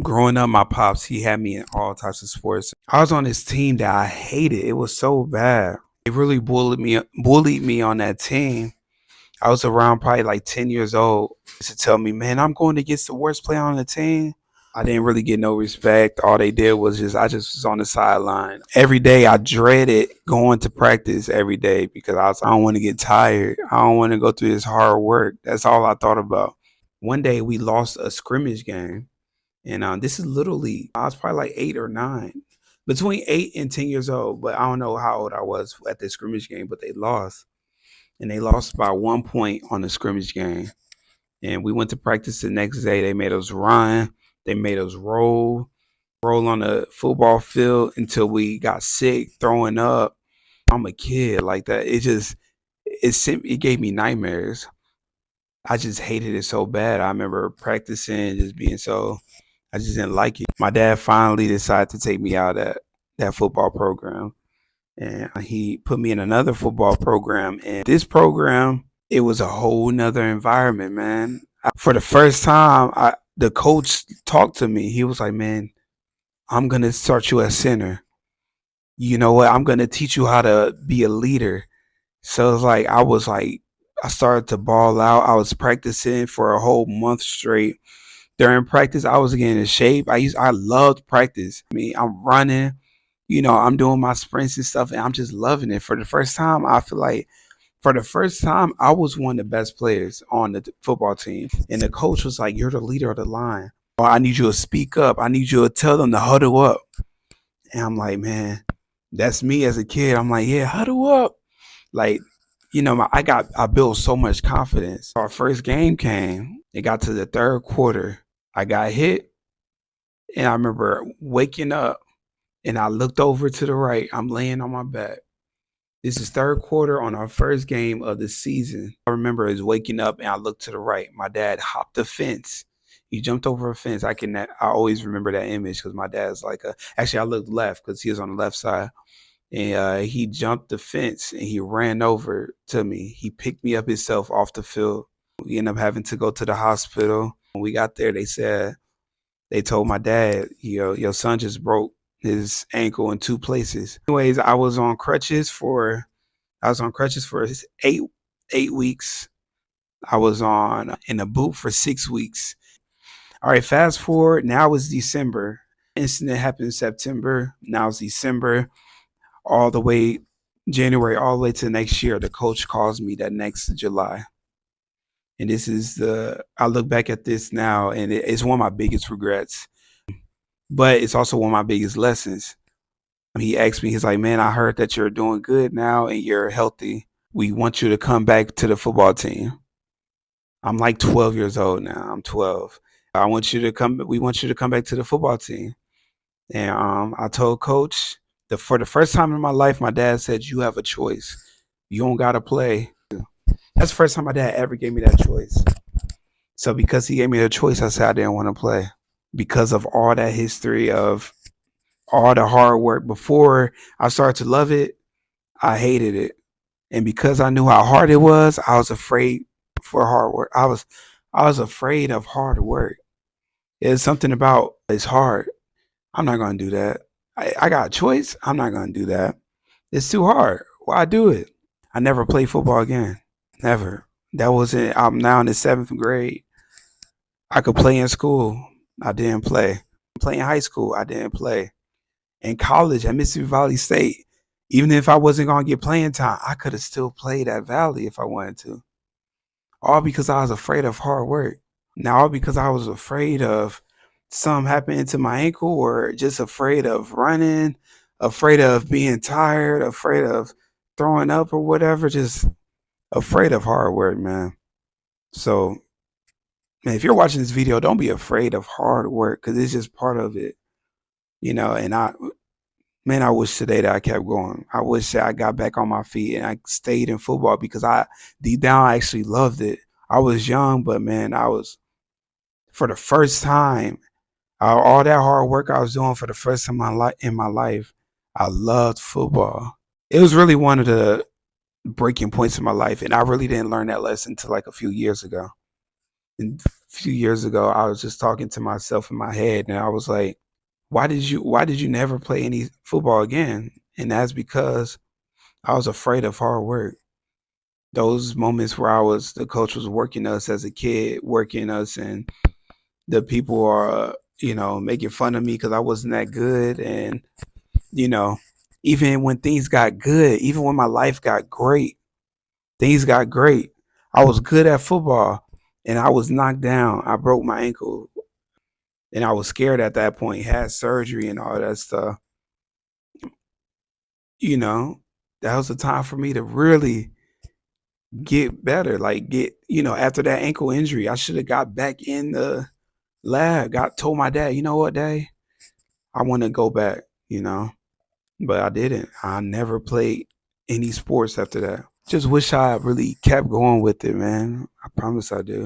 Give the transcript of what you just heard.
Growing up, my pops, he had me in all types of sports. I was on this team that I hated. It was so bad. They really bullied me on that team. I was around probably like 10 years old. To tell me, man, I'm going against the worst player on the team. I didn't really get no respect. All they did was I just was on the sideline. Every day I dreaded going to practice every day because I don't want to get tired. I don't want to go through this hard work. That's all I thought about. One day we lost a scrimmage game. And this is literally, I was probably like 8 or 9, between 8 and 10 years old. But I don't know how old I was at the scrimmage game, but they lost. And they lost by 1 point on the scrimmage game. And we went to practice the next day. They made us run, they made us roll on the football field until we got sick, throwing up. I'm a kid like that. It gave me nightmares. I just hated it so bad. I remember practicing, just being so, I just didn't like it. My dad finally decided to take me out of that football program. And he put me in another football program. And this program, it was a whole nother environment, man. For the first time, the coach talked to me. He was like, man, I'm going to start you at center. You know what? I'm going to teach you how to be a leader. So it's like, I started to ball out. I was practicing for a whole month straight. During practice, I was getting in shape. I loved practice. I mean, I'm running, I'm doing my sprints and stuff, and I'm just loving it. For the first time, I feel like for the first time, I was one of the best players on the football team. And the coach was like, you're the leader of the line. Or I need you to speak up. I need you to tell them to huddle up. And I'm like, man, that's me as a kid. I'm like, yeah, huddle up. Like, I built so much confidence. Our first game came. It got to the third quarter. I got hit, and I remember waking up, and I looked over to the right. I'm laying on my back. This is third quarter on our first game of the season. I remember is waking up, and I looked to the right. My dad hopped the fence. He jumped over a fence. I always remember that image because my dad's like actually I looked left because he was on the left side. And he jumped the fence and he ran over to me. He picked me up himself off the field. We ended up having to go to the hospital. When we got there, they told my dad, your son just broke his ankle in 2 places. Anyways, I was on crutches for 8 weeks. I was on in a boot for 6 weeks. All right, fast forward. Now it's December. Incident happened in September. Now it's December. All the way January, all the way to next year. The coach calls me that next July. And I look back at this now, and it's one of my biggest regrets, but it's also one of my biggest lessons. He asked me, he's like, man, I heard that you're doing good now and you're healthy. We want you to come back to the football team. I'm like 12 years old now. I'm 12. We want you to come back to the football team. And I told coach, for the first time in my life, my dad said, you have a choice. You don't got to play. That's the first time my dad ever gave me that choice. So because he gave me a choice, I said I didn't want to play. Because of all that history of all the hard work before I started to love it, I hated it. And because I knew how hard it was, I was afraid for hard work. I was afraid of hard work. It's something about it's hard. I'm not gonna do that. I got a choice. I'm not gonna do that. It's too hard. Why do it? I never played football again. Never. That was it. I'm now in the 7th grade. I could play in school. I didn't play. Play in high school. I didn't play. In college at Mississippi Valley State, even if I wasn't gonna get playing time, I could have still played at Valley if I wanted to. All because I was afraid of hard work. Now, all because I was afraid of something happening to my ankle or just afraid of running, afraid of being tired, afraid of throwing up or whatever, just afraid of hard work, man. So, man, if you're watching this video, don't be afraid of hard work because it's just part of it, and I wish today that I kept going. I wish that I got back on my feet and I stayed in football because deep down, I actually loved it. I was young, but man, for the first time, all that hard work I was doing for the first time in my life, I loved football. It was really one of the breaking points in my life, and I really didn't learn that lesson until like a few years ago. And few years ago, I was just talking to myself in my head, and I was like, why did you never play any football again? And that's because I was afraid of hard work. Those moments where the coach was working us as a kid, working us, and the people are, making fun of me because I wasn't that good. And, you know, even when things got good, even when my life got great, things got great. I was good at football and I was knocked down. I broke my ankle and I was scared at that point, had surgery and all that stuff. You know, that was the time for me to really get better. Like after that ankle injury, I should have got back in the lab, told my dad, you know what, Dad, I want to go back. But I didn't. I never played any sports after that. Just wish I really kept going with it, man. I promise I do.